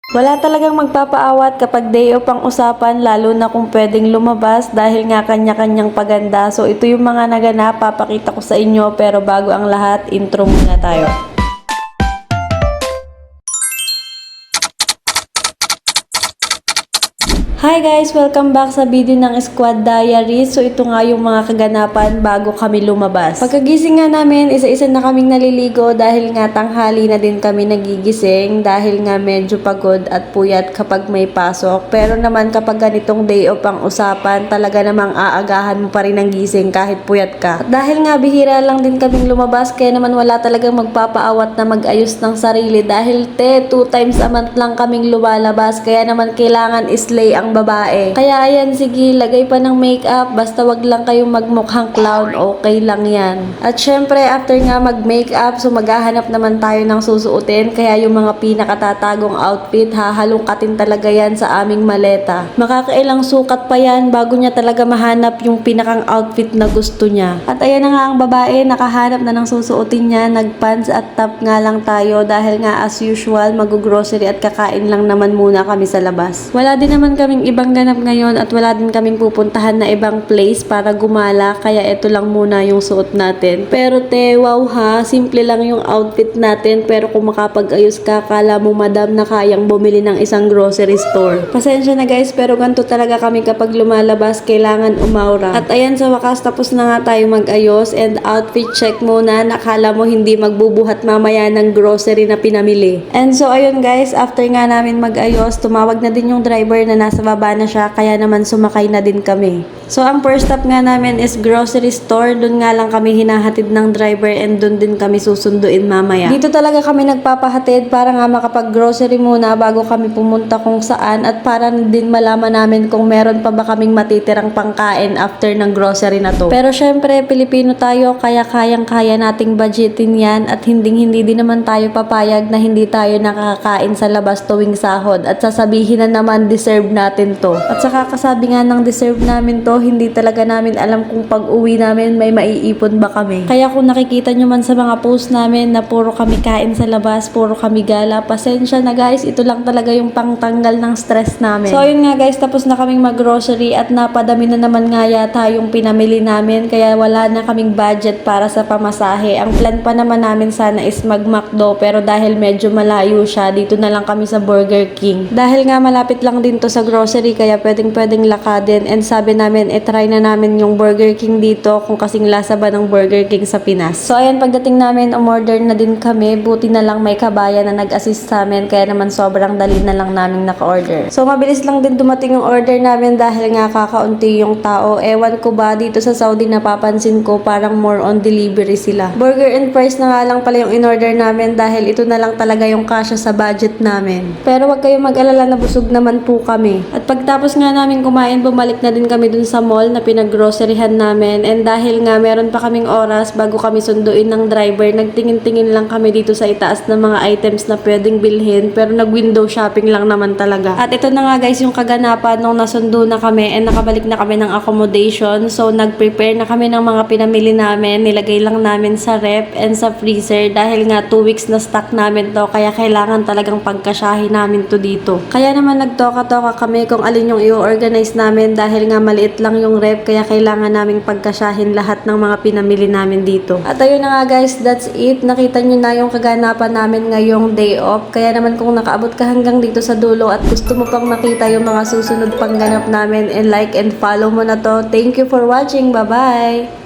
Wala talagang magpapaawat kapag day off ang usapan, lalo na kung pwedeng lumabas dahil nga kanya-kanyang paganda. So ito yung mga naganap, papakita ko sa inyo, pero bago ang lahat, intro muna tayo. Hi guys! Welcome back sa video ng Squad Diaries. So ito nga yung mga kaganapan bago kami lumabas. Pagkagising nga namin, isa-isa na kaming naliligo dahil nga tanghali na din kami nagigising dahil nga medyo pagod at puyat kapag may pasok. Pero naman kapag ganitong day off ang usapan, talaga namang aagahan mo pa rin ang gising kahit puyat ka. At dahil nga bihira lang din kaming lumabas, kaya naman wala talagang magpapaawat na mag-ayos ng sarili dahil 2 times a month lang kaming lumalabas, kaya naman kailangan islay ang babae. Kaya ayan, sige, lagay pa ng makeup, basta wag lang kayong magmukhang clown, okay lang yan. At syempre, after nga mag-makeup, so maghahanap naman tayo ng susuotin, kaya yung mga pinakatatagong outfit, hahalungkatin talaga yan sa aming maleta. Makakailang sukat pa yan bago niya talaga mahanap yung pinakang outfit na gusto niya. At ayan na nga ang babae, nakahanap na ng susuotin niya, nag-pants at top nga lang tayo dahil nga as usual, mag-grocery at kakain lang naman muna kami sa labas. Wala din naman kaming ibang ganap ngayon at wala din kaming pupuntahan na ibang place para gumala, kaya ito lang muna yung suot natin. Pero wow ha, simple lang yung outfit natin, pero kung makapag-ayos ka, kala mo madam na kayang bumili ng isang grocery store. Pasensya na guys, pero ganito talaga kami kapag lumalabas, kailangan umaura. At ayan, sa wakas tapos na nga tayo mag-ayos and outfit check muna, nakala mo hindi magbubuhat mamaya ng grocery na pinamili. And so ayun guys, after nga namin mag-ayos, tumawag na din yung driver na nasa baba na siya, kaya naman sumakay na din kami. So ang first stop nga namin is grocery store. Doon nga lang kami hinahatid ng driver and doon din kami susunduin mamaya. Dito talaga kami nagpapahatid para nga makapag-grocery muna bago kami pumunta kung saan, at para din malaman namin kung meron pa ba kaming matitirang pangkain after ng grocery na to. Pero syempre, Pilipino tayo, kaya kayang-kaya nating budgetin yan at hindi din naman tayo papayag na hindi tayo nakakain sa labas tuwing sahod at sasabihin na naman deserve natin to. At saka kasabi nga ng deserve namin to, hindi talaga namin alam kung pag uwi namin may maiipon ba kami. Kaya kung nakikita nyo man sa mga post namin na puro kami kain sa labas, puro kami gala, pasensya na guys, ito lang talaga yung pangtanggal ng stress namin. So ayun nga guys, tapos na kaming mag-grocery at napadami na naman nga yata yung pinamili namin, kaya wala na kaming budget para sa pamasahe. Ang plan pa naman namin sana is mag-McDo, pero dahil medyo malayo siya, dito na lang kami sa Burger King. Dahil nga malapit lang din to sa grocery, kaya pwedeng lakadin, and sabi namin try na namin yung Burger King dito kung kasing lasa ba ng Burger King sa Pinas. So ayan, pagdating namin, umorder na din kami, buti na lang may kabayan na nag-assist sa amin, kaya naman sobrang dali na lang namin naka-order. So mabilis lang din dumating yung order namin dahil nga kakaunti yung tao. Ewan ko ba, dito sa Saudi napapansin ko parang more on delivery sila. Burger and fries na nga lang pala yung in-order namin dahil ito na lang talaga yung kasya sa budget namin. Pero wag kayong mag-alala na busog naman po kami. At pagtapos nga namin kumain, bumalik na din kami dun sa mall na pinag-groceryhan namin, and dahil nga meron pa kaming oras bago kami sunduin ng driver, nagtingin-tingin lang kami dito sa itaas ng mga items na pwedeng bilhin, pero nag-window shopping lang naman talaga. At ito na nga guys yung kaganapan nung nasundo na kami and nakabalik na kami ng accommodation. So nag-prepare na kami ng mga pinamili namin, nilagay lang namin sa ref and sa freezer dahil nga 2 weeks na stock namin to, kaya kailangan talagang pagkasyahin namin to dito. Kaya naman nagtoka-toka kami kung alin yung i-organize namin dahil nga maliit lang yung rep, kaya kailangan naming pagkasyahin lahat ng mga pinamili namin dito. At ayun na nga guys, that's it. Nakita nyo na yung kaganapan namin ngayong day off. Kaya naman kung nakaabot ka hanggang dito sa dulo at gusto mo pang makita yung mga susunod pang ganap namin, and like and follow mo na to. Thank you for watching. Bye-bye!